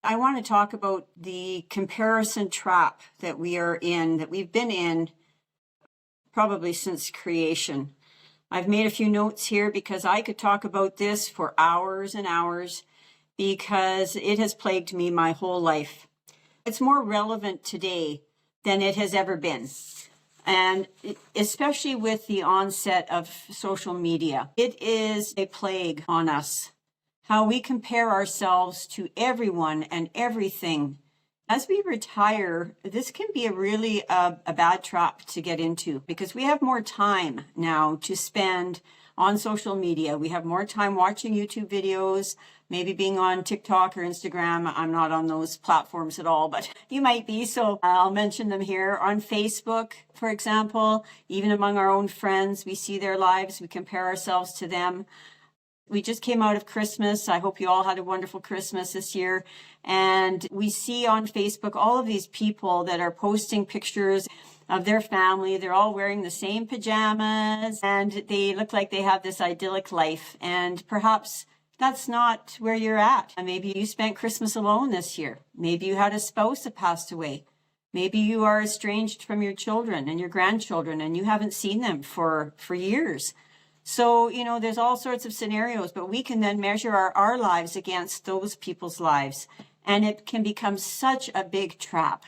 I want to talk about the comparison trap that we are in, that we've been in probably since creation. I've made a few notes here because I could talk about this for hours and hours because it has plagued me my whole life. It's more relevant today than it has ever been. And especially with the onset of social media, it is a plague on us. How we compare ourselves to everyone and everything. As we retire, this can be a bad trap to get into because we have more time now to spend on social media. We have more time watching YouTube videos, maybe being on TikTok or Instagram. I'm not on those platforms at all, but you might be, so I'll mention them here. On Facebook, for example, even among our own friends, we see their lives, we compare ourselves to them. We just came out of Christmas. I hope you all had a wonderful Christmas this year. And we see on Facebook all of these people that are posting pictures of their family. They're all wearing the same pajamas and they look like they have this idyllic life. And perhaps that's not where you're at. Maybe you spent Christmas alone this year. Maybe you had a spouse that passed away. Maybe you are estranged from your children and your grandchildren and you haven't seen them for years. So, there's all sorts of scenarios, but we can then measure our lives against those people's lives. And it can become such a big trap.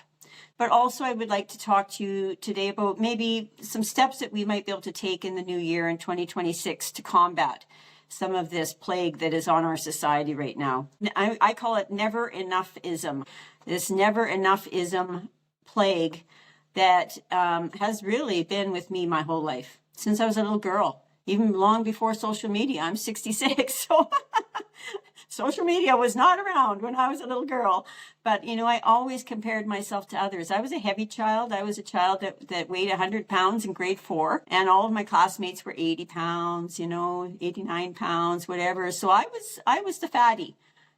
But also I would like to talk to you today about maybe some steps that we might be able to take in the new year in 2026 to combat some of this plague that is on our society right now. I call it never enough-ism. This never enough-ism plague that has really been with me my whole life, since I was a little girl. Even long before social media. I'm 66, so social media was not around when I was a little girl. But, I always compared myself to others. I was a heavy child. I was a child that weighed 100 pounds in grade 4. And all of my classmates were 80 pounds, 89 pounds, whatever. So I was the fatty.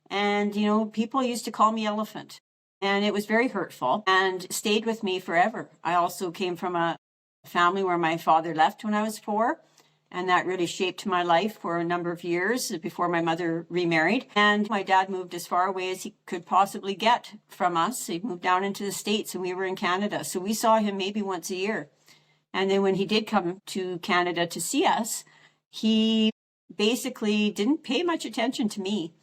And, people used to call me elephant. And it was very hurtful and stayed with me forever. I also came from a family where my father left when I was 4. And that really shaped my life for a number of years before my mother remarried. And my dad moved as far away as he could possibly get from us. He moved down into the States and we were in Canada. So we saw him maybe once a year. And then when he did come to Canada to see us, he basically didn't pay much attention to me.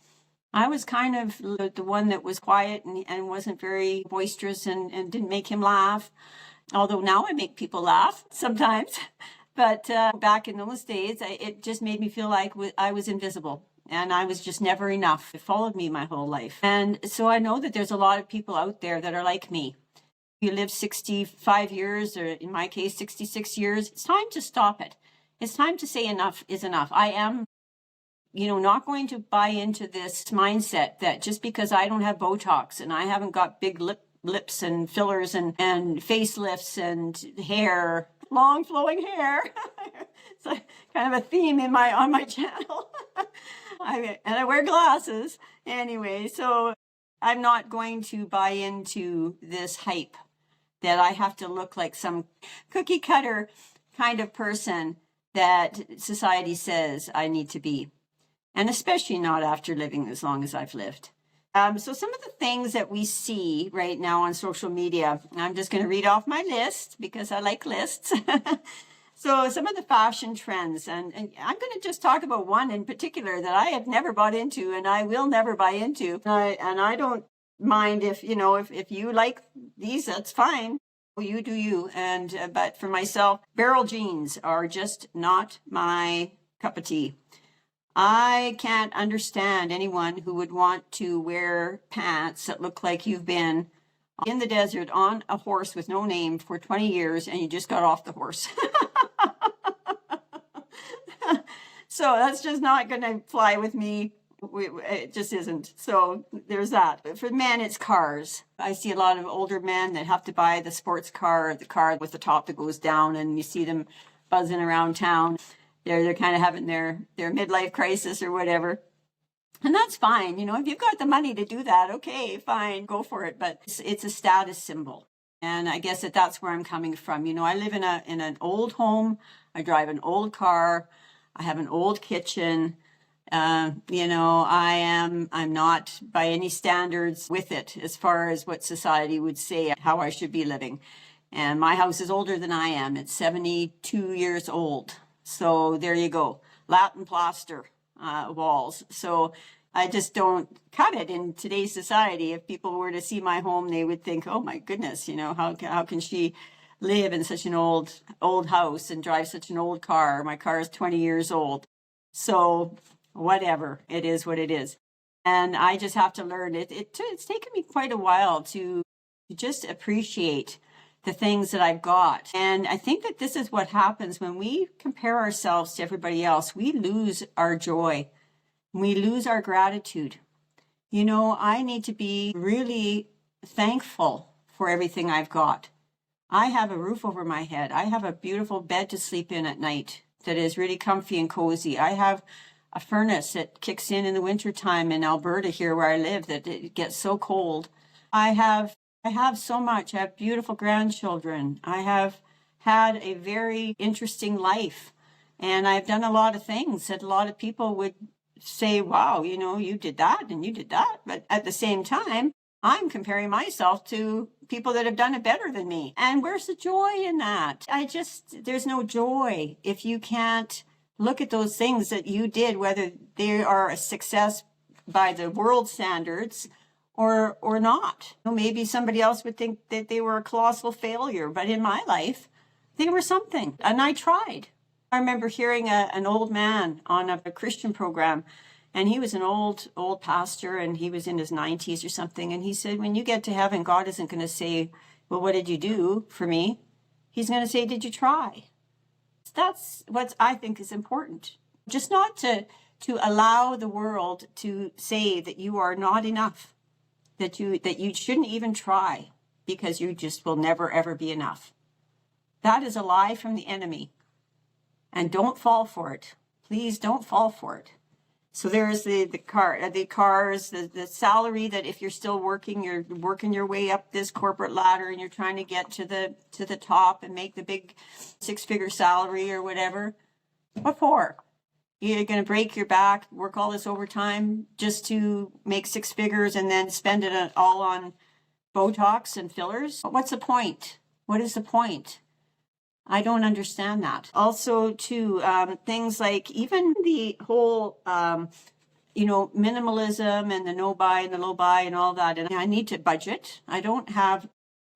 I was kind of the one that was quiet and wasn't very boisterous and didn't make him laugh. Although now I make people laugh sometimes. But back in those days, it just made me feel like I was invisible and I was just never enough. It followed me my whole life. And so I know that there's a lot of people out there that are like me. You live 65 years, or in my case, 66 years. It's time to stop it. It's time to say enough is enough. I am, not going to buy into this mindset that just because I don't have Botox and I haven't got big lips and fillers and facelifts and hair, long flowing hair. It's kind of a theme on my channel. And I wear glasses anyway, so I'm not going to buy into this hype that I have to look like some cookie cutter kind of person that society says I need to be. And especially not after living as long as I've lived. So some of the things that we see right now on social media, I'm just going to read off my list because I like lists. So some of the fashion trends, and I'm going to just talk about one in particular that I have never bought into and I will never buy into. And I don't mind if you like these, that's fine. You do you. But for myself, barrel jeans are just not my cup of tea. I can't understand anyone who would want to wear pants that look like you've been in the desert on a horse with no name for 20 years and you just got off the horse. So that's just not going to fly with me. It just isn't. So there's that. For men, it's cars. I see a lot of older men that have to buy the sports car, the car with the top that goes down, and you see them buzzing around town. They're kind of having their midlife crisis or whatever. And that's fine. If you've got the money to do that, okay, fine, go for it. But it's a status symbol. And I guess that's where I'm coming from. I live in an old home. I drive an old car. I have an old kitchen. I'm not by any standards with it as far as what society would say how I should be living. And my house is older than I am. It's 72 years old. So there you go. Latin plaster walls. So I just don't cut it in today's society. If people were to see my home, they would think, oh my goodness, how can she live in such an old house and drive such an old car? My car is 20 years old. So whatever, it is what it is. And I just have to learn it. It's taken me quite a while to just appreciate the things that I've got. And I think that this is what happens when we compare ourselves to everybody else. We lose our joy. We lose our gratitude. I need to be really thankful for everything I've got. I have a roof over my head. I have a beautiful bed to sleep in at night that is really comfy and cozy. I have a furnace that kicks in the wintertime in Alberta here where I live that it gets so cold. I have so much. I have beautiful grandchildren. I have had a very interesting life. And I've done a lot of things that a lot of people would say, wow, you did that and you did that. But at the same time, I'm comparing myself to people that have done it better than me. And where's the joy in that? There's no joy if you can't look at those things that you did, whether they are a success by the world standards or not. Maybe somebody else would think that they were a colossal failure, but in my life, they were something, and I tried. I remember hearing an old man on a Christian program, and he was an old pastor, and he was in his 90s or something, and he said, when you get to heaven, God isn't going to say, well, what did you do for me? He's going to say, did you try? That's what I think is important. Just not to allow the world to say that you are not enough, that you shouldn't even try because you just will never, ever be enough. That is a lie from the enemy. And don't fall for it. Please don't fall for it. So there's the cars, the salary that if you're still working, you're working your way up this corporate ladder and you're trying to get to the top and make the big 6-figure salary or whatever. What for? You're going to break your back, work all this overtime just to make 6 figures and then spend it all on Botox and fillers? What's the point? What is the point? I don't understand that. Also, too, things like even the whole, minimalism and the no buy and the low buy and all that. And I need to budget. I don't have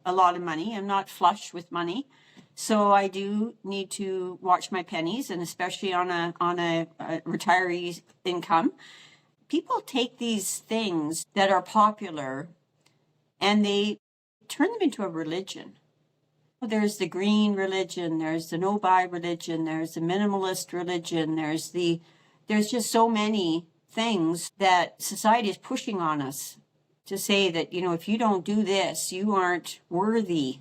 a lot of money. I'm not flush with money. So I do need to watch my pennies, and especially on a retiree's income. People take these things that are popular and they turn them into a religion. There's the green religion, there's the no-buy religion, there's the minimalist religion, there's just so many things that society is pushing on us to say that, if you don't do this, you aren't worthy.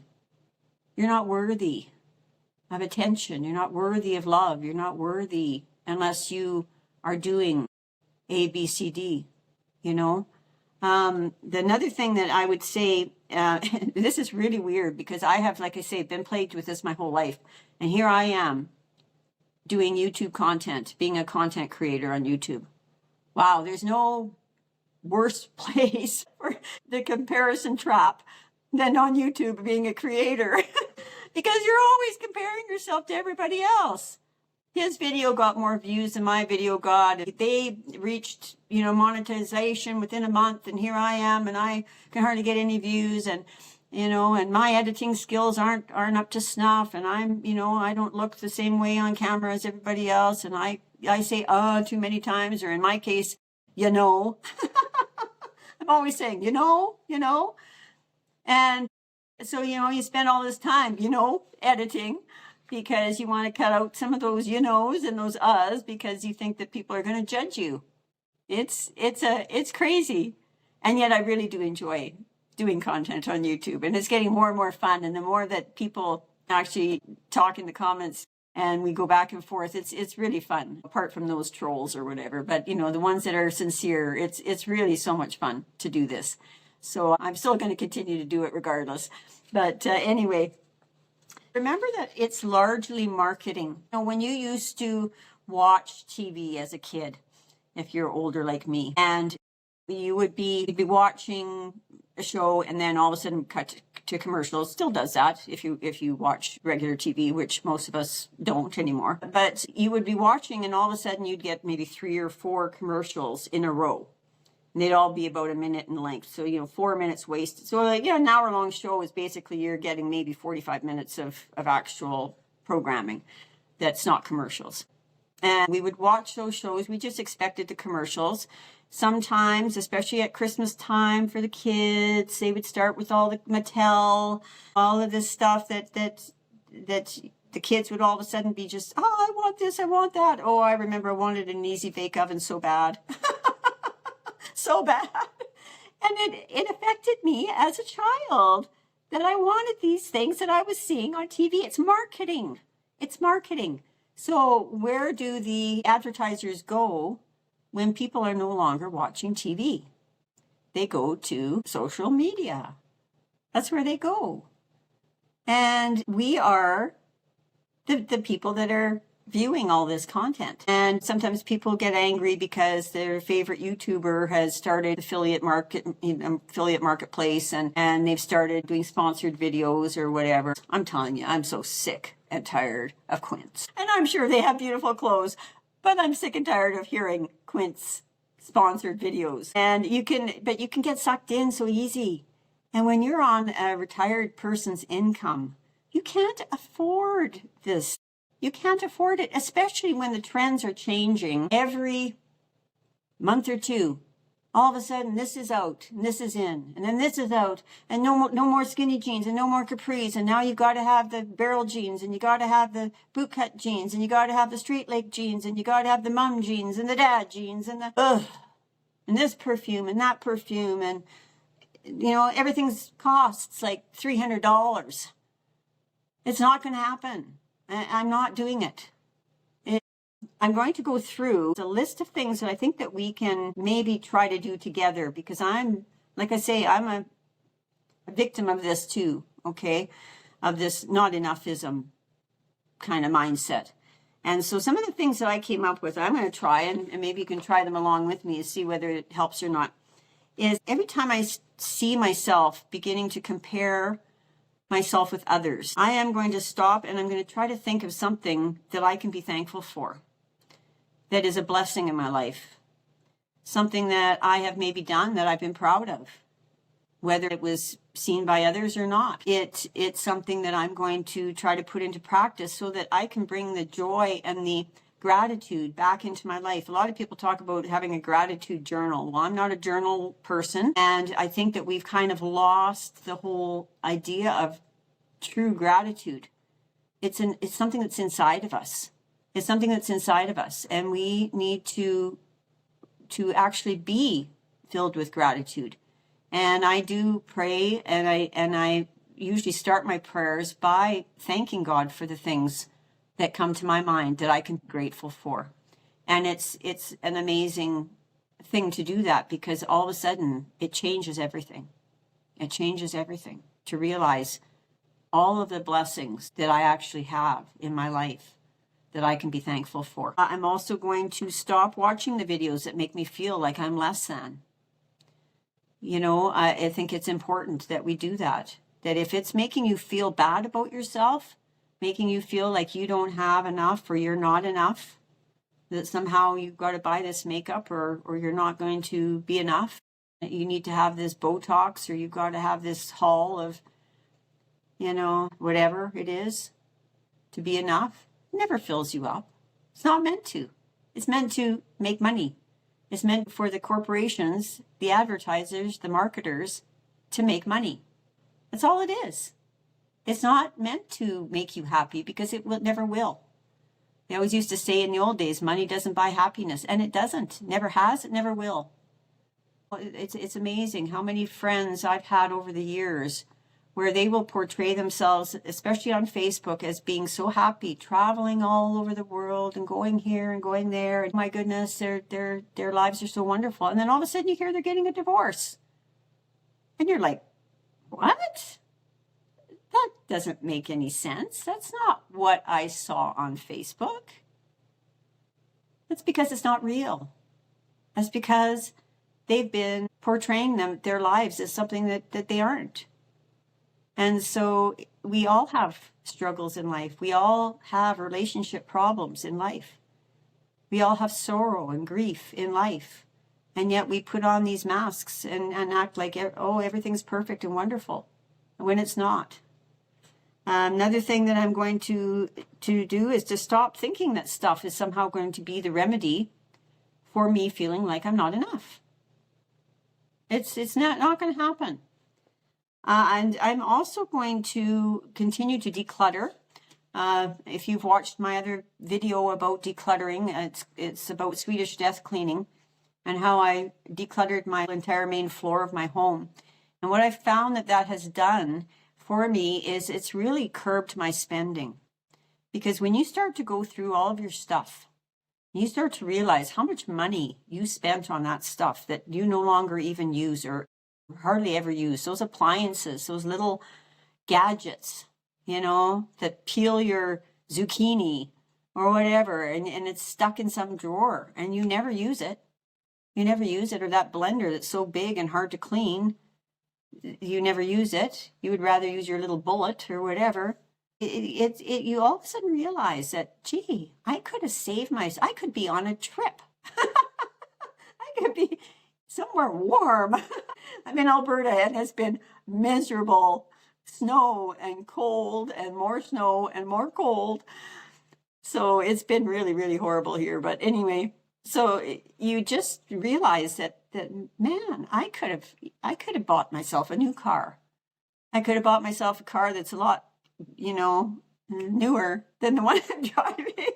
You're not worthy of attention. You're not worthy of love. You're not worthy unless you are doing A, B, C, D, Another thing that I would say, this is really weird because I have, like I say, been plagued with this my whole life. And here I am doing YouTube content, being a content creator on YouTube. Wow, there's no worse place for the comparison trap than on YouTube being a creator because you're always comparing yourself to everybody else. His video got more views than my video got. They reached, monetization within a month, and here I am, and I can hardly get any views, and my editing skills aren't up to snuff, and I don't look the same way on camera as everybody else, and I say too many times, or in my case, I'm always saying, and so you spend all this time, editing, because you want to cut out some of those knows and those uhs because you think that people are going to judge you. It's crazy. And yet I really do enjoy doing content on YouTube, and it's getting more and more fun. And the more that people actually talk in the comments and we go back and forth, it's really fun, apart from those trolls or whatever. But the ones that are sincere, it's really so much fun to do this. So I'm still going to continue to do it regardless. But anyway, remember that it's largely marketing. When you used to watch TV as a kid, if you're older like me. And you'd be watching a show and then all of a sudden cut to commercials. Still does that if you watch regular TV, which most of us don't anymore. But you would be watching and all of a sudden you'd get maybe 3 or 4 commercials in a row. And they'd all be about a minute in length. So, 4 minutes wasted. So an hour-long show is basically you're getting maybe 45 minutes of actual programming that's not commercials. And we would watch those shows. We just expected the commercials. Sometimes, especially at Christmas time for the kids, they would start with all the Mattel, all of this stuff that the kids would all of a sudden be just, oh, I want this, I want that. Oh, I remember I wanted an easy bake oven so bad. So bad. And it affected me as a child that I wanted these things that I was seeing on TV. It's marketing. It's marketing. So where do the advertisers go when people are no longer watching TV? They go to social media. That's where they go. And we are the people that are viewing all this content. And sometimes people get angry because their favorite YouTuber has started affiliate marketplace and they've started doing sponsored videos or whatever. I'm telling you, I'm so sick and tired of Quince. And I'm sure they have beautiful clothes, but I'm sick and tired of hearing Quince sponsored videos. And you can get sucked in so easy. And when you're on a retired person's income, you can't afford this. You can't afford it, especially when the trends are changing every month or two. All of a sudden, this is out, and this is in, and then this is out, and no more skinny jeans, and no more capris, and now you got to have the barrel jeans, and you got to have the bootcut jeans, and you got to have the straight leg jeans, and you got to have the mom jeans, and the dad jeans, and and this perfume, and that perfume, and everything's costs like $300. It's not going to happen. I'm not doing it. I'm going to go through a list of things that I think that we can maybe try to do together because like I say, I'm a victim of this too, okay? Of this not enough-ism kind of mindset. And so some of the things that I came up with, I'm going to try, and maybe you can try them along with me and see whether it helps or not, is every time I see myself beginning to compare myself with others, I am going to stop and I'm going to try to think of something that I can be thankful for, that is a blessing in my life, something that I have maybe done that I've been proud of, whether it was seen by others or not. It's something that I'm going to try to put into practice so that I can bring the joy and the gratitude back into my life. A lot of people talk about having a gratitude journal. Well, I'm not a journal person, and I think that we've kind of lost the whole idea of true gratitude. It's something that's inside of us. It's something that's inside of us, and we need to actually be filled with gratitude. And I do pray, and I usually start my prayers by thanking God for the things that come to my mind that I can be grateful for. And it's an amazing thing to do that because all of a sudden it changes everything. It changes everything to realize all of the blessings that I actually have in my life that I can be thankful for. I'm also going to stop watching the videos that make me feel like I'm less than. I think it's important that we do that. That if it's making you feel bad about yourself, making you feel like you don't have enough or you're not enough, that somehow you've got to buy this makeup or you're not going to be enough, that you need to have this Botox or you've got to have this haul of, whatever it is to be enough, it never fills you up. It's not meant to. It's meant to make money. It's meant for the corporations, the advertisers, the marketers to make money. That's all it is. It's not meant to make you happy because it never will. They always used to say in the old days, money doesn't buy happiness, and it doesn't. Never has, it never will. It's amazing how many friends I've had over the years where they will portray themselves, especially on Facebook, as being so happy, traveling all over the world and going here and going there. And my goodness, their lives are so wonderful. And then all of a sudden you hear they're getting a divorce. And you're like, what? That doesn't make any sense. That's not what I saw on Facebook. That's because it's not real. That's because they've been portraying their lives as something that they aren't. And so we all have struggles in life. We all have relationship problems in life. We all have sorrow and grief in life. And yet we put on these masks and act like, oh, everything's perfect and wonderful, when it's not. Another thing that I'm going to do is to stop thinking that stuff is somehow going to be the remedy for me feeling like I'm not enough. It's not going to happen. And I'm also going to continue to declutter. If you've watched my other video about decluttering, it's about Swedish death cleaning and how I decluttered my entire main floor of my home. And what I've found that has done for me is it's really curbed my spending. Because when you start to go through all of your stuff, you start to realize how much money you spent on that stuff that you no longer even use or hardly ever use. Those appliances, those little gadgets, that peel your zucchini or whatever, and it's stuck in some drawer and you never use it. You never use it. Or that blender that's so big and hard to clean, you never use it. You would rather use your little bullet or whatever. You all of a sudden realize that, gee, I could have saved I could be on a trip. I could be somewhere warm. I'm in Alberta and it's been miserable. Snow and cold and more snow and more cold. So it's been really, really horrible here. But anyway, so you just realize that man, I could have bought myself a new car. I could have bought myself a car that's a lot, newer than the one I'm driving.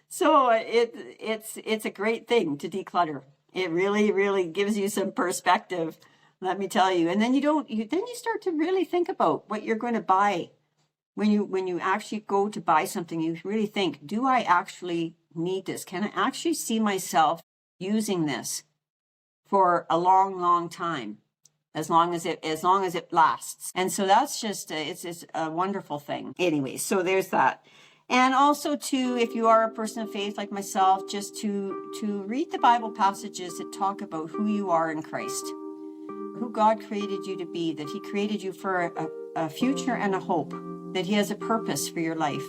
So it's a great thing to declutter. It really, really gives you some perspective, let me tell you. And then you start to really think about what you're going to buy. When you actually go to buy something, you really think, do I actually need this? Can I actually see myself using this for a long, long time? As long as it lasts. And so that's just it's a wonderful thing. Anyway, so there's that. And also too, if you are a person of faith like myself, just to read the Bible passages that talk about who you are in Christ, who God created you to be, that he created you for a future and a hope, that he has a purpose for your life.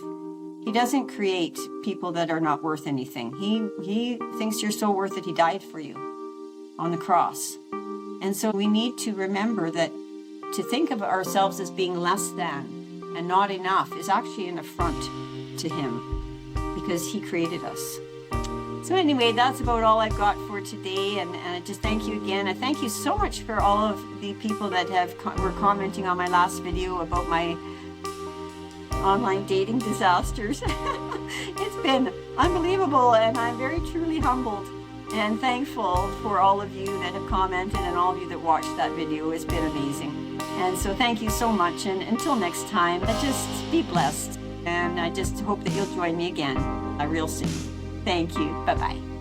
He doesn't create people that are not worth anything. He thinks you're so worth it, he died for you on the cross. And so we need to remember that to think of ourselves as being less than and not enough is actually an affront to him because he created us. So anyway, that's about all I've got for today. And I just thank you again. I thank you so much for all of the people that were commenting on my last video about my online dating disasters. It's been unbelievable, and I'm very truly humbled and thankful for all of you that have commented and all of you that watched that video. It's been amazing. And so thank you so much. And until next time, just be blessed. And I just hope that you'll join me again real soon. Thank you. Bye-bye.